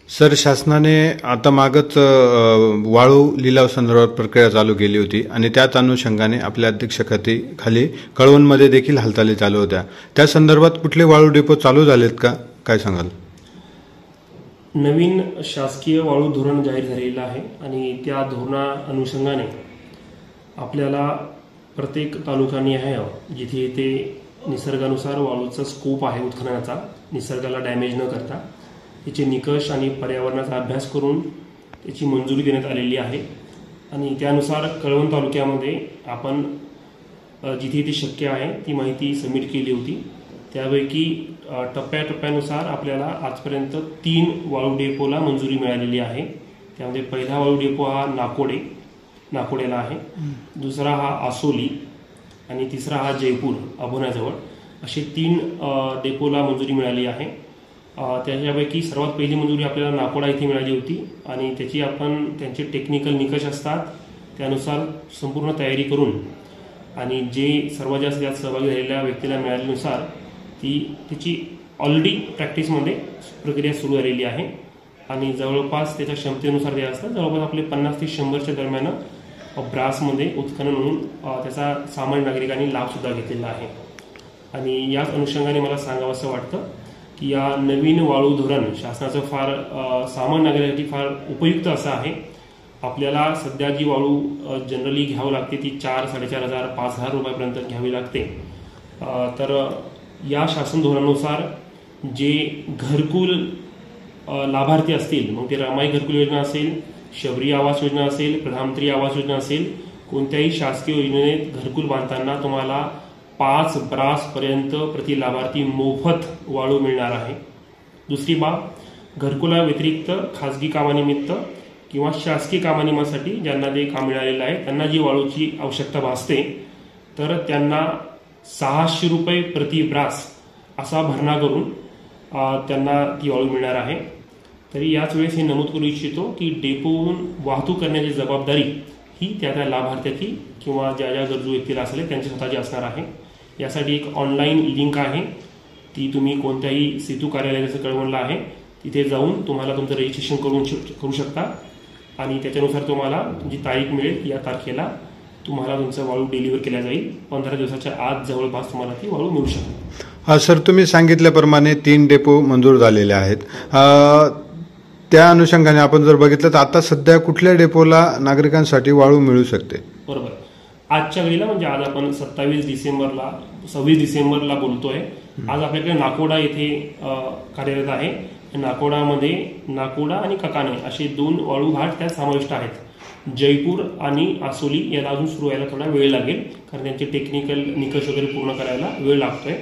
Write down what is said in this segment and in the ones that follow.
Sir, शासनाने आता मागच वाळू लिलाव संदर्भात प्रक्रिया चालू केली होती आणि त्याच अनुषंगाने आपल्या अध्यक्षतेखाली कळवणमध्ये देखील हालचाली चालू होत्या. त्या संदर्भात कुठले वाळू डेपो चालू झालेत का, काय सांगाल? नवीन शासकीय वाळू धोरण जाहीर झालेलं आहे आणि त्या धोरणा अनुषंगाने आपल्याला प्रत्येक तालुकानिहाय जिथे ते निसर्गानुसार वाळूचा स्कोप आहे उत्खननाचा, निसर्गाला डॅमेज न करता त्याचे निकष आणि पर्यावरणाचा अभ्यास करून त्याची मंजुरी देण्यात आलेली आहे. आणि त्यानुसार कळवण तालुक्यामध्ये आपण जिथे ते शक्य आहे ती माहिती सबमिट केली होती. त्यापैकी टप्प्याटप्प्यानुसार आपल्याला आजपर्यंत 3 वाळू डेपोला मंजुरी मिळालेली आहे. त्यामध्ये पहिला वाळू डेपो हा नाकोडेला आहे, दुसरा हा आसोली आणि तिसरा हा जयपूर अभोण्याजवळ, असे 3 डेपोला मंजुरी मिळाली आहे. त्याच्यापैकी सर्वात पहिली मंजुरी आपल्याला नाकोडा इथे मिळाली होती आणि त्याची आपण त्यांचे टेक्निकल निकष असतात त्यानुसार संपूर्ण तयारी करून आणि जे सर्वात जास्त यात सहभागी झालेल्या व्यक्तीला मिळाल्यानुसार त्याची ऑलरेडी प्रॅक्टिसमध्ये प्रक्रिया सुरू झालेली आहे आणि जवळपास त्याच्या क्षमतेनुसार ते असतात. जवळपास आपले 50 ते 100च्या दरम्यान ब्रासमध्ये उत्खनन म्हणून त्याचा सामान्य नागरिकांनी लाभसुद्धा घेतलेला आहे. आणि याच अनुषंगाने मला सांगावं असं वाटतं की या नवीन वाळू धोरण शासनाचं फार सामान्य नागरिकांसाठी फार उपयुक्त असं आहे. आपल्याला सध्या जी वाळू जनरली घ्यावी लागते ती 4,000-4,500 5,000 रुपयापर्यंत घ्यावी लागते. तर या शासन धोरणानुसार जे घरकुल लाभार्थी असतील, मग ते रमाई घरकुल योजना असेल, शबरी आवास योजना असेल, प्रधानमंत्री आवास योजना असेल, कोणत्याही शासकीय योजनेत घरकुल बांधताना तुम्हाला 5 ब्रासपर्यंत प्रति लाभार्थी मोफत वाळू मिळणार आहे. दुसरी बाब, घरकुला व्यतिरिक्त खाजगी कामानिमित्त किंवा शासकीय कामानिमित्तासाठी ज्यांना ते काम मिळालेलं आहे त्यांना जी वाळूची आवश्यकता भासते तर त्यांना 600 रुपये प्रति ब्रास असा भरणा करून त्यांना ती वाळू मिळणार आहे. तरी याच वेळेस हे नमूद करू इच्छितो की डेपोहून वाहतूक करण्याची जबाबदारी ही त्या लाभार्थ्याची किंवा ज्या गरजू व्यक्तीला असेल त्यांची स्वतःची असणार आहे. यासाठी एक ऑनलाईन लिंक आहे, ती तुम्ही कोणत्याही सेतू कार्यालयाचं कळवणला आहे तिथे जाऊन तुम्हाला तुमचं रजिस्ट्रेशन करू शकता आणि त्याच्यानुसार तुम्हाला जी तारीख मिळेल या तारखेला तुम्हाला तुमचं वाळू डिलिव्हर केल्या जाईल. 15 दिवसाच्या आत जवळपास तुम्हाला ती वाळू मिळू शकते. सर, तुम्ही सांगितल्याप्रमाणे 3 डेपो मंजूर झालेले आहेत. त्या अनुषंगाने आपण जर बघितलं तर आता सध्या कुठल्या डेपोला नागरिकांसाठी वाळू मिळू शकते? बरोबर, आजच्या वेळेला म्हणजे आज आपण 26 डिसेंबरला बोलतोय. आज आपल्याकडे नाकोडा येथे कार्यरत आहे. नाकोडामध्ये नाकोडा आणि ककाने असे 2 वाळू घाट त्यात समाविष्ट आहेत. जयपूर आणि आसोली याला अजून सुरू व्हायला थोडा वेळ लागेल कारण त्यांचे टेक्निकल निकष वगैरे पूर्ण करायला वेळ लागतोय.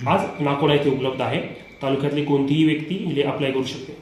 आज नाकोडा येथे उपलब्ध आहे. तालुक्यातली कोणतीही व्यक्ती अप्लाय करू शकते.